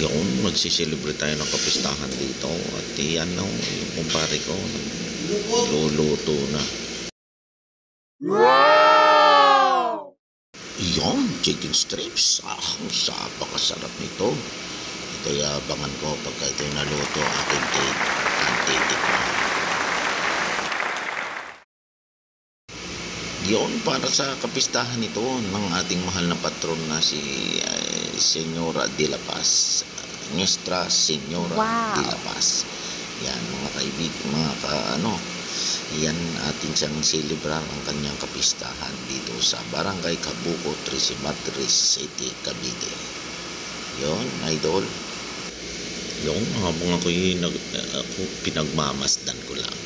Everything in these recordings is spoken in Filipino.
Yung magsiselebrate tayo ng kapistahan dito at yan yung kumpare ko luluto na. Wow! Yung chicken strips, napakasarap nito. Ito abangan ko pagka ito naluto aking titikman. Yon para sa kapistahan ito ng ating mahal na patron na si Señora de la Paz, Nuestra Señora de la Paz. Yan mga kaibigan, yan atin siyang celebrar ang kanyang kapistahan dito sa Barangay Cabuco, Trisimatres City, Cavite. Yon, idol. Yung habang ako pinagmamasdan ko lang.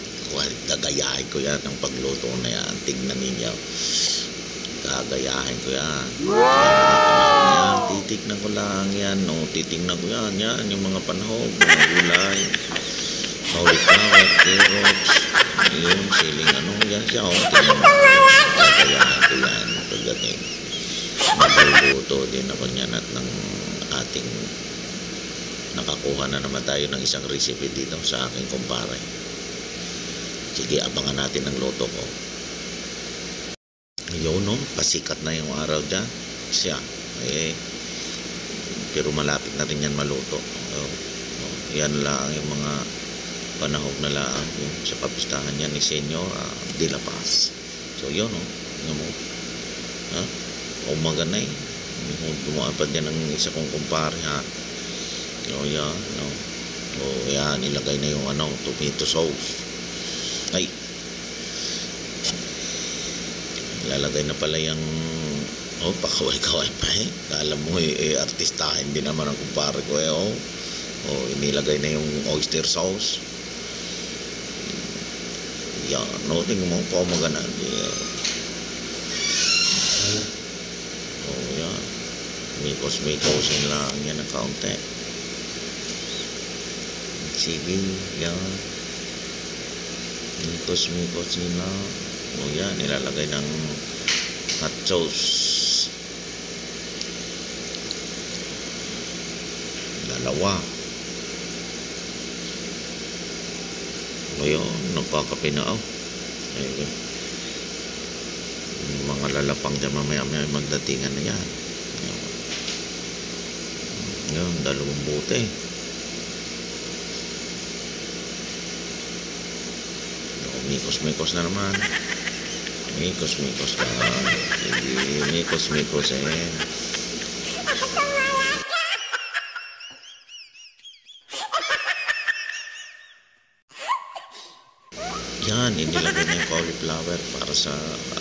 Gagayahin ko yan ang pagluto na yan. Tignan ninyo. Gagayahin ko yan. Yan, titignan ko lang yan. Titignan ko yan. Yan, yung mga panahog, mga gulay. Cauliflower, carrots. Yung siling yan siya. Tignan mo. Gagayahin ko yan. Pagdating. Magluluto din ako niyan at ng ating nakakuha na naman tayo ng isang recipe dito sa aking kumpare. Sige, abangan natin ang luto ko. Yun, pasikat na yung araw dyan. Siya. Pero malapit na rin yan maluto. Yan lang yung mga panahog na lang yung sa kapistahan yan ni Señora de la Paz. So, yun, yun mo. Umaga na dumapad yan ang isa kong kumpare, ha. Yan, yan, ilagay na yung tomato sauce. Ay, lalagay na pala yung pakaway-kaway pa kala mo artista, hindi naman ang kumpare ko inilagay na yung oyster sauce. Yan, tingnan mo pa magana. Yan, mikos-mikosin lang yan ng kaunti. Sige, yan, mikos nila. Yan, nilalagay ng hot sauce. Dalawa. Yun, nagkakapinaaw. Mga lalapang dyan mamaya magdatingan na yan. Yan, dalawang bote. Mikos na naman. Mikos na. Sige, mikos. Yan, inilagay na yung cauliflower para sa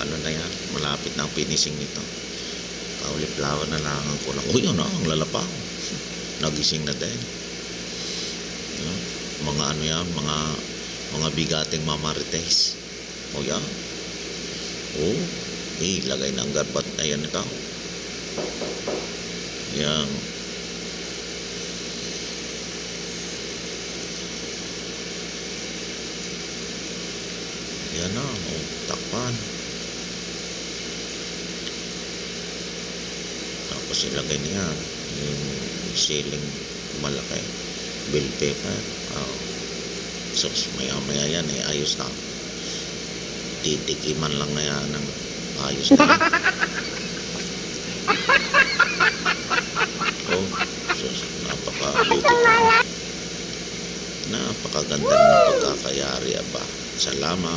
na yan. Malapit na ang finishing nito. Cauliflower na lang ang kulang. Yun ang lalapang. Nagising na din. Yan, mga yan, mga bigating mamarites. Yan. Lagay ng garbat. Ayan ito. Yan. Yan na. Takpan. Tapos ilagay niya yung siling malaki. Bell pepper. So, maya yan ayos na. Titikiman lang na yan ng ayos na. Napaka-beautiful. Napakaganda ng pagkakayari, aba. Salamat.